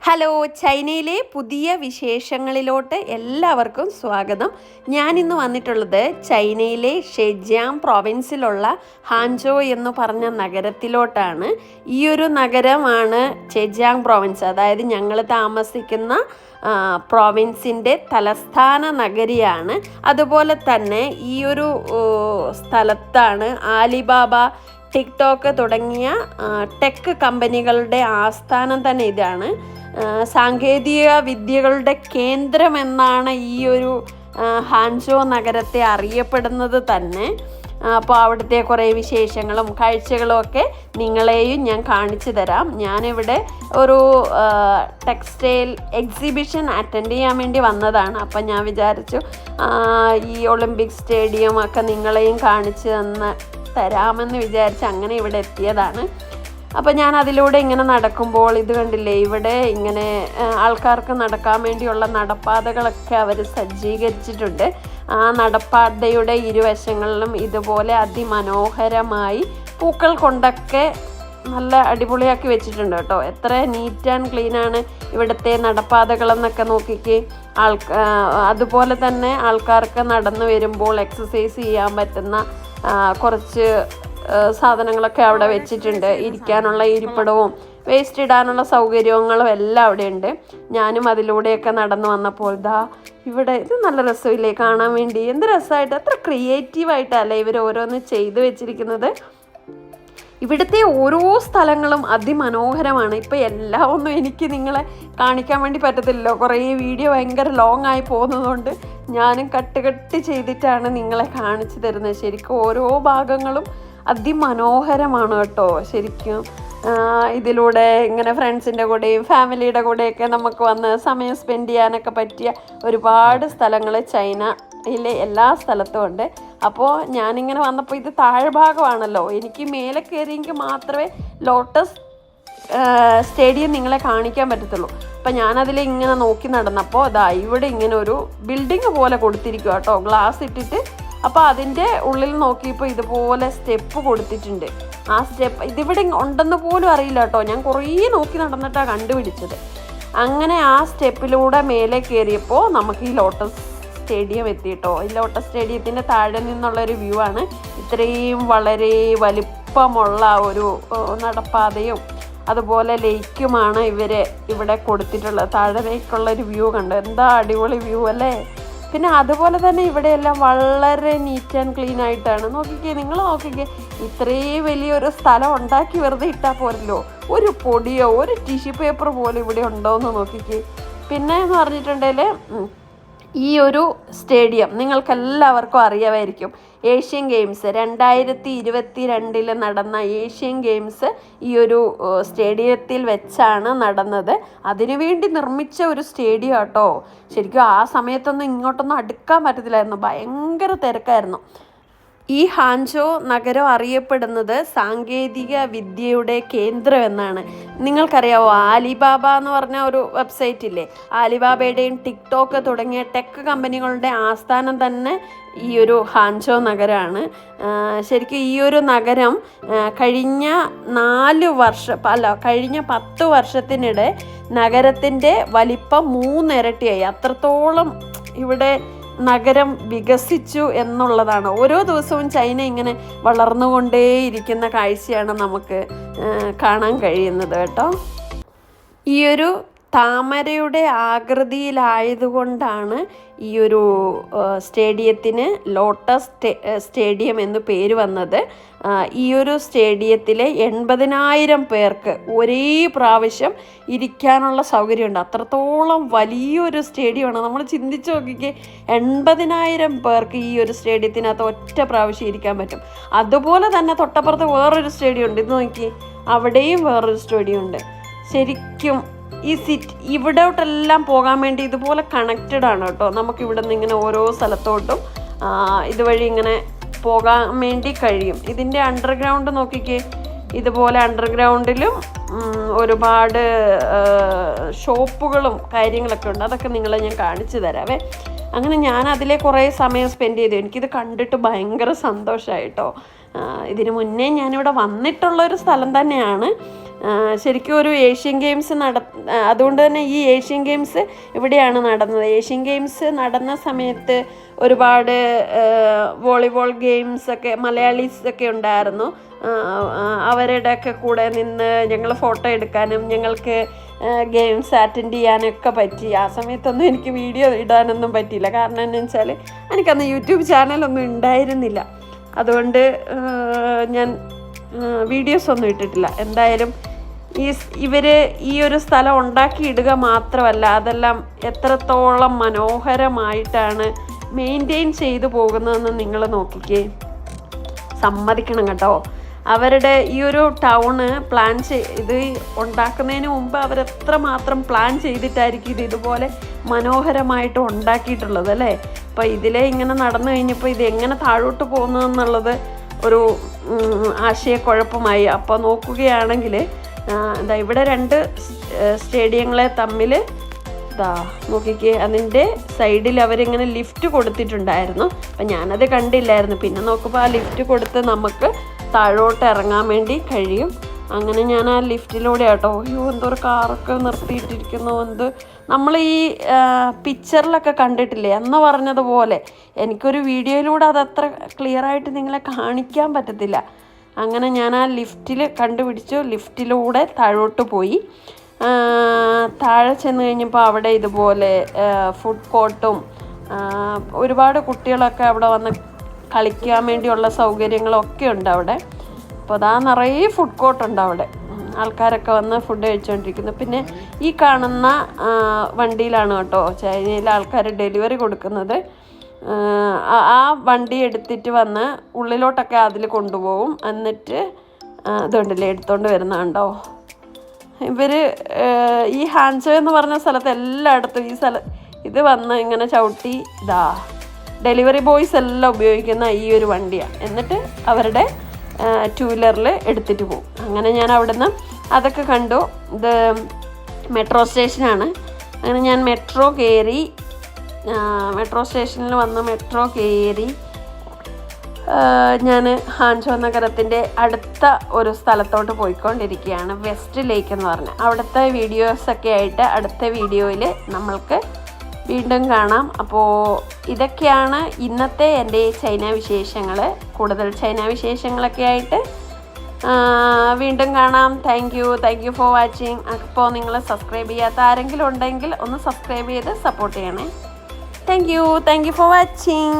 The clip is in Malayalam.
ഹലോ, ചൈനയിലെ പുതിയ വിശേഷങ്ങളിലോട്ട് എല്ലാവർക്കും സ്വാഗതം. ഞാനിന്ന് വന്നിട്ടുള്ളത് ചൈനയിലെ ഷെജിയാങ് പ്രോവിൻസിലുള്ള ഹാൻജോ എന്ന് പറഞ്ഞ നഗരത്തിലോട്ടാണ്. ഈ ഒരു നഗരമാണ് ഷെജിയാങ് പ്രോവിൻസ്, അതായത് ഞങ്ങൾ താമസിക്കുന്ന പ്രോവിൻസിൻ്റെ തലസ്ഥാന നഗരിയാണ്. അതുപോലെ തന്നെ ഈ ഒരു സ്ഥലത്താണ് ആലിബാബ, ടിക്ടോക്ക് തുടങ്ങിയ ടെക് കമ്പനികളുടെ ആസ്ഥാനം തന്നെ ഇതാണ്. സാങ്കേതിക വിദ്യകളുടെ കേന്ദ്രമെന്നാണ് ഈ ഒരു ഹാൻജോ നഗരത്തെ അറിയപ്പെടുന്നത് തന്നെ. അപ്പോൾ അവിടുത്തെ കുറേ വിശേഷങ്ങളും കാഴ്ചകളും ഒക്കെ നിങ്ങളെയും ഞാൻ കാണിച്ചു തരാം. ഞാനിവിടെ ഒരു ടെക്സ്റ്റൈൽ എക്സിബിഷൻ അറ്റൻഡ് ചെയ്യാൻ വേണ്ടി വന്നതാണ്. അപ്പം ഞാൻ വിചാരിച്ചു ഈ ഒളിമ്പിക് സ്റ്റേഡിയം ഒക്കെ നിങ്ങളെയും കാണിച്ചു തരാമെന്ന് വിചാരിച്ച് അങ്ങനെ ഇവിടെ എത്തിയതാണ്. അപ്പോൾ ഞാൻ അതിലൂടെ ഇങ്ങനെ നടക്കുമ്പോൾ ഇത് കണ്ടില്ലേ, ഇവിടെ ഇങ്ങനെ ആൾക്കാർക്ക് നടക്കാൻ വേണ്ടിയുള്ള നടപ്പാതകളൊക്കെ അവർ സജ്ജീകരിച്ചിട്ടുണ്ട്. ആ നടപ്പാതയുടെ ഇരുവശങ്ങളിലും ഇതുപോലെ അതിമനോഹരമായി പൂക്കൾ കൊണ്ടൊക്കെ നല്ല അടിപൊളിയാക്കി വെച്ചിട്ടുണ്ട് കേട്ടോ. എത്ര നീറ്റ് ആൻഡ് ക്ലീനാണ് ഇവിടുത്തെ നടപ്പാതകളെന്നൊക്കെ നോക്കിക്കേ. അതുപോലെ തന്നെ ആൾക്കാർക്ക് നടന്നു വരുമ്പോൾ എക്സസൈസ് ചെയ്യാൻ പറ്റുന്ന കുറച്ച് സാധനങ്ങളൊക്കെ അവിടെ വെച്ചിട്ടുണ്ട്. ഇരിക്കാനുള്ള ഇരിപ്പിടവും വേസ്റ്റ് ഇടാനുള്ള സൗകര്യങ്ങളും എല്ലാം അവിടെ ഉണ്ട്. ഞാനും അതിലൂടെയൊക്കെ നടന്നു വന്നപ്പോൾ ഇവിടെ ഇത് നല്ല രസമില്ലേ കാണാൻ വേണ്ടി. എന്ത് രസമായിട്ട്, എത്ര ക്രിയേറ്റീവായിട്ടല്ലേ ഇവർ ഓരോന്ന് ചെയ്തു വെച്ചിരിക്കുന്നത്. ഇവിടുത്തെ ഓരോ സ്ഥലങ്ങളും അതിമനോഹരമാണ്. ഇപ്പോൾ എല്ലാം ഒന്നും എനിക്ക് നിങ്ങളെ കാണിക്കാൻ വേണ്ടി പറ്റത്തില്ലല്ലോ, കുറേ വീഡിയോ ഭയങ്കര ലോങ് ആയി പോകുന്നതുകൊണ്ട് ഞാനും കട്ട് ചെയ്തിട്ടാണ് നിങ്ങളെ കാണിച്ചു തരുന്നത്. ശരിക്കും ഓരോ ഭാഗങ്ങളും അതിമനോഹരമാണ് കേട്ടോ. ശരിക്കും ഇതിലൂടെ ഇങ്ങനെ ഫ്രണ്ട്സിൻ്റെ കൂടെയും ഫാമിലിയുടെ കൂടെയൊക്കെ നമുക്ക് വന്ന് സമയം സ്പെൻഡ് ചെയ്യാനൊക്കെ പറ്റിയ ഒരുപാട് സ്ഥലങ്ങൾ ചൈനയിലെ എല്ലാ സ്ഥലത്തും ഉണ്ട്. അപ്പോൾ ഞാനിങ്ങനെ വന്നപ്പോൾ ഇത് താഴ്ഭാഗമാണല്ലോ, എനിക്ക് മേലെ കയറിയെങ്കിൽ മാത്രമേ ലോട്ടസ് സ്റ്റേഡിയം നിങ്ങളെ കാണിക്കാൻ പറ്റത്തുള്ളൂ. അപ്പം ഞാനതിൽ ഇങ്ങനെ നോക്കി നടന്നപ്പോൾ ഇവിടെ ഇങ്ങനെ ഒരു ബിൽഡിങ് പോലെ കൊടുത്തിരിക്കുക കേട്ടോ, ഗ്ലാസ് ഇട്ടിട്ട്. അപ്പോൾ അതിൻ്റെ ഉള്ളിൽ നോക്കിയപ്പോൾ ഇതുപോലെ സ്റ്റെപ്പ് കൊടുത്തിട്ടുണ്ട്. ആ സ്റ്റെപ്പ് ഇതിവിടെ ഉണ്ടെന്ന് പോലും അറിയില്ല കേട്ടോ, ഞാൻ കുറേ നോക്കി നടന്നിട്ടാണ് കണ്ടുപിടിച്ചത്. അങ്ങനെ ആ സ്റ്റെപ്പിലൂടെ മേലെ കയറിയപ്പോൾ നമുക്ക് ഈ ലോട്ടസ് സ്റ്റേഡിയം എത്തിയിട്ടോ. ഈ ലോട്ടസ് സ്റ്റേഡിയത്തിൻ്റെ താഴെ നിന്നുള്ളൊരു വ്യൂ ആണ്. ഇത്രയും വളരെ വലിപ്പമുള്ള ഒരു നടപ്പാതയും അതുപോലെ ലേക്കുമാണ് ഇവിടെ കൊടുത്തിട്ടുള്ളത്. താഴേക്കുള്ളൊരു വ്യൂ കണ്ടോ, എന്താ അടിപൊളി വ്യൂ അല്ലേ. പിന്നെ അതുപോലെ തന്നെ ഇവിടെയെല്ലാം വളരെ നീറ്റ് ആൻഡ് ക്ലീൻ ആയിട്ടാണ്. നോക്കിക്കേ, നിങ്ങൾ നോക്കിക്കേ, ഇത്രയും വലിയൊരു സ്ഥലം ഉണ്ടാക്കി വെറുതെ ഇട്ടാൽ പോരല്ലോ. ഒരു പൊടിയോ ഒരു ടിഷ്യൂ പേപ്പർ പോലും ഇവിടെ ഉണ്ടോയെന്ന് നോക്കിക്കേ. പിന്നെ എന്ന് പറഞ്ഞിട്ടുണ്ടെങ്കിൽ ഈ ഒരു സ്റ്റേഡിയം നിങ്ങൾക്കെല്ലാവർക്കും അറിയാമായിരിക്കും. ഏഷ്യൻ ഗെയിംസ് 2022 നടന്ന ഏഷ്യൻ ഗെയിംസ് ഈ ഒരു സ്റ്റേഡിയത്തിൽ വെച്ചാണ് നടന്നത്. അതിനുവേണ്ടി നിർമ്മിച്ച ഒരു സ്റ്റേഡിയം കേട്ടോ. ശരിക്കും ആ സമയത്തൊന്നും ഇങ്ങോട്ടൊന്നും അടുക്കാൻ പറ്റത്തില്ലായിരുന്നു, ഭയങ്കര തിരക്കായിരുന്നു. ഈ ഹാൻജോ നഗരം അറിയപ്പെടുന്നത് സാങ്കേതിക വിദ്യയുടെ കേന്ദ്രം എന്നാണ്. നിങ്ങൾക്കറിയാവോ, ആലിബാബ എന്ന് പറഞ്ഞ ഒരു വെബ്സൈറ്റ് ഇല്ലേ, ആലിബാബയുടെയും ടിക്ടോക്ക് തുടങ്ങിയ ടെക് കമ്പനികളുടെ ആസ്ഥാനം തന്നെ ഈ ഒരു ഹാൻജോ നഗരമാണ്. ശരിക്കും ഈ ഒരു നഗരം കഴിഞ്ഞ 10 വർഷത്തിനിടെ നഗരത്തിൻ്റെ വലിപ്പം 3 ഇരട്ടിയായി. അത്രത്തോളം ഇവിടെ നഗരം വികസിച്ചു എന്നുള്ളതാണ്. ഓരോ ദിവസവും ചൈന ഇങ്ങനെ വളർന്നുകൊണ്ടേയിരിക്കുന്ന കാഴ്ചയാണ് നമുക്ക് കാണാൻ കഴിയുന്നത് കേട്ടോ. ഈ ഒരു താമരയുടെ ആകൃതിയിലായതുകൊണ്ടാണ് ഈ ഒരു സ്റ്റേഡിയത്തിന് ലോട്ടസ് സ്റ്റേഡിയം എന്ന് പേര് വന്നത്. ഈ ഒരു സ്റ്റേഡിയത്തിൽ 80,000 പേർക്ക് ഒരേ പ്രാവശ്യം ഇരിക്കാനുള്ള സൗകര്യമുണ്ട്. അത്രത്തോളം വലിയൊരു സ്റ്റേഡിയമാണ്. നമ്മൾ ചിന്തിച്ച് നോക്കിക്കേ, 80,000 പേർക്ക് ഈ ഒരു സ്റ്റേഡിയത്തിനകത്ത് ഒറ്റ പ്രാവശ്യം ഇരിക്കാൻ പറ്റും. അതുപോലെ തന്നെ തൊട്ടപ്പുറത്ത് വേറൊരു സ്റ്റേഡിയം ഉണ്ട്, ഇത് നോക്കി, അവിടെയും വേറൊരു സ്റ്റേഡിയം ഉണ്ട്. ശരിക്കും ഈ ഇവിടോട്ടെല്ലാം പോകാൻ വേണ്ടി ഇതുപോലെ കണക്റ്റഡ് ആണ് കേട്ടോ. നമുക്കിവിടെ നിന്ന് ഇങ്ങനെ ഓരോ സ്ഥലത്തോട്ടും ഇതുവഴി ഇങ്ങനെ പോകാൻ വേണ്ടി കഴിയും. ഇതിൻ്റെ അണ്ടർഗ്രൗണ്ട് നോക്കിക്കേ, ഇതുപോലെ അണ്ടർഗ്രൗണ്ടിലും ഒരുപാട് ഷോപ്പുകളും കാര്യങ്ങളൊക്കെ ഉണ്ട്. അതൊക്കെ നിങ്ങളെ ഞാൻ കാണിച്ചു തരാവേ. അങ്ങനെ ഞാൻ അതിലെ കുറേ സമയം സ്പെൻഡ് ചെയ്തു. എനിക്കിത് കണ്ടിട്ട് ഭയങ്കര സന്തോഷമായിട്ടോ. ഇതിനു മുന്നേ ഞാനിവിടെ വന്നിട്ടുള്ളൊരു സ്ഥലം തന്നെയാണ്. ശരിക്കും ഒരു ഏഷ്യൻ ഗെയിംസ് അതുകൊണ്ട് തന്നെ ഈ ഏഷ്യൻ ഗെയിംസ് ഇവിടെയാണ് നടന്നത്. ഏഷ്യൻ ഗെയിംസ് നടന്ന സമയത്ത് ഒരുപാട് വോളിബോൾ ഗെയിംസൊക്കെ മലയാളീസൊക്കെ ഉണ്ടായിരുന്നു. അവരുടെയൊക്കെ കൂടെ നിന്ന് ഞങ്ങൾ ഫോട്ടോ എടുക്കാനും ഞങ്ങൾക്ക് ഗെയിംസ് അറ്റൻഡ് ചെയ്യാനൊക്കെ പറ്റി. ആ സമയത്തൊന്നും എനിക്ക് വീഡിയോ ഇടാനൊന്നും പറ്റിയില്ല. കാരണം എന്താണെന്ന് വെച്ചാൽ എനിക്കന്ന് യൂട്യൂബ് ചാനലൊന്നും ഉണ്ടായിരുന്നില്ല. അതുകൊണ്ട് ഞാൻ വീഡിയോസ് ഒന്നും ഇട്ടിട്ടില്ല. എന്തായാലും ഇവർ ഈ ഒരു സ്ഥലം ഉണ്ടാക്കിയിടുക മാത്രമല്ല, അതെല്ലാം എത്രത്തോളം മനോഹരമായിട്ടാണ് മെയിൻറ്റെയിൻ ചെയ്തു പോകുന്നതെന്ന് നിങ്ങൾ നോക്കിക്കേ. സമ്മതിക്കണം കേട്ടോ. അവരുടെ ഈ ഒരു ടൗണ് ഇത് ഉണ്ടാക്കുന്നതിന് മുമ്പ് അവരെത്രമാത്രം പ്ലാൻ ചെയ്തിട്ടായിരിക്കും ഇതുപോലെ മനോഹരമായിട്ട് ഉണ്ടാക്കിയിട്ടുള്ളത് അല്ലേ. അപ്പോൾ ഇതിലെ ഇങ്ങനെ നടന്നു കഴിഞ്ഞപ്പോൾ ഇത് എങ്ങനെ താഴോട്ട് പോകുന്നതെന്നുള്ളത് ഒരു ആശയക്കുഴപ്പമായി. അപ്പോൾ നോക്കുകയാണെങ്കിൽ ഇവിടെ 2 സ്റ്റേഡിയങ്ങളെ തമ്മിൽ നോക്കിക്കേ, അതിൻ്റെ സൈഡിൽ അവരിങ്ങനെ ലിഫ്റ്റ് കൊടുത്തിട്ടുണ്ടായിരുന്നു. അപ്പം ഞാനത് കണ്ടില്ലായിരുന്നു. പിന്നെ നോക്കുമ്പോൾ ആ ലിഫ്റ്റ് കൊടുത്ത് നമുക്ക് താഴോട്ട് ഇറങ്ങാൻ വേണ്ടി കഴിയും. അങ്ങനെ ഞാൻ ആ ലിഫ്റ്റിലൂടെ കേട്ടോ, എന്തോരം കാറൊക്കെ നിർത്തിയിട്ടിരിക്കുന്നു. നമ്മൾ ഈ പിക്ചറിലൊക്കെ കണ്ടിട്ടില്ലേ എന്ന് പറഞ്ഞതുപോലെ എനിക്കൊരു വീഡിയോയിലൂടെ അതത്ര ക്ലിയറായിട്ട് നിങ്ങളെ കാണിക്കാൻ പറ്റത്തില്ല. അങ്ങനെ ഞാൻ ആ ലിഫ്റ്റിൽ കണ്ടുപിടിച്ചു. ലിഫ്റ്റിലൂടെ താഴോട്ട് പോയി. താഴെ ചെന്ന് കഴിഞ്ഞപ്പോൾ അവിടെ ഇതുപോലെ ഫുഡ് കോർട്ടും ഒരുപാട് കുട്ടികളൊക്കെ അവിടെ വന്ന് കളിക്കാൻ വേണ്ടിയുള്ള സൗകര്യങ്ങളൊക്കെ ഉണ്ട് അവിടെ. അപ്പോൾ നിറയെ ഫുഡ് കോർട്ടുണ്ട് അവിടെ. ആൾക്കാരൊക്കെ വന്ന് ഫുഡ് കഴിച്ചുകൊണ്ടിരിക്കുന്നു. പിന്നെ ഈ കാണുന്ന വണ്ടിയിലാണ് കേട്ടോ ചൈനയിലെ ആൾക്കാർ ഡെലിവറി കൊടുക്കുന്നത്. ആ വണ്ടി എടുത്തിട്ട് വന്ന് ഉള്ളിലോട്ടൊക്കെ അതിൽ കൊണ്ടുപോകും. എന്നിട്ട് ഇതുണ്ടല്ലേ എടുത്തുകൊണ്ട് വരുന്നുണ്ടോ. ഈ ഹാൻസോ എന്ന് പറഞ്ഞ സ്ഥലത്ത് എല്ലായിടത്തും ഇത് വന്ന് ഇങ്ങനെ ചവിട്ടി ഡെലിവറി ബോയ്സ് എല്ലാം ഉപയോഗിക്കുന്ന ഈ ഒരു വണ്ടിയാണ്. എന്നിട്ട് അവരുടെ 2 വീലറിൽ എടുത്തിട്ട് പോകും. അങ്ങനെ ഞാൻ അവിടുന്ന് അതൊക്കെ കണ്ടു. ഇത് മെട്രോ സ്റ്റേഷനാണ്. അങ്ങനെ ഞാൻ മെട്രോ സ്റ്റേഷനിൽ വന്ന് മെട്രോ കയറി ഞാൻ ഹാൻചോ നഗരത്തിൻ്റെ അടുത്ത ഒരു സ്ഥലത്തോട്ട് പോയിക്കൊണ്ടിരിക്കുകയാണ്. വെസ്റ്റ് ലേക്ക് എന്ന് പറഞ്ഞാൽ. അവിടുത്തെ വീഡിയോസൊക്കെ ആയിട്ട് അടുത്ത വീഡിയോയിൽ നമ്മൾക്ക് വീണ്ടും കാണാം. അപ്പോൾ ഇതൊക്കെയാണ് ഇന്നത്തെ എൻ്റെ ചൈന വിശേഷങ്ങൾ. കൂടുതൽ ചൈന വിശേഷങ്ങളൊക്കെ ആയിട്ട് വീണ്ടും കാണാം. Thank you for watching. അപ്പോൾ നിങ്ങൾ സബ്സ്ക്രൈബ് ചെയ്യാത്ത ആരെങ്കിലും ഉണ്ടെങ്കിൽ ഒന്ന് സബ്സ്ക്രൈബ് ചെയ്ത് സപ്പോർട്ട് ചെയ്യണേ. Thank you for watching.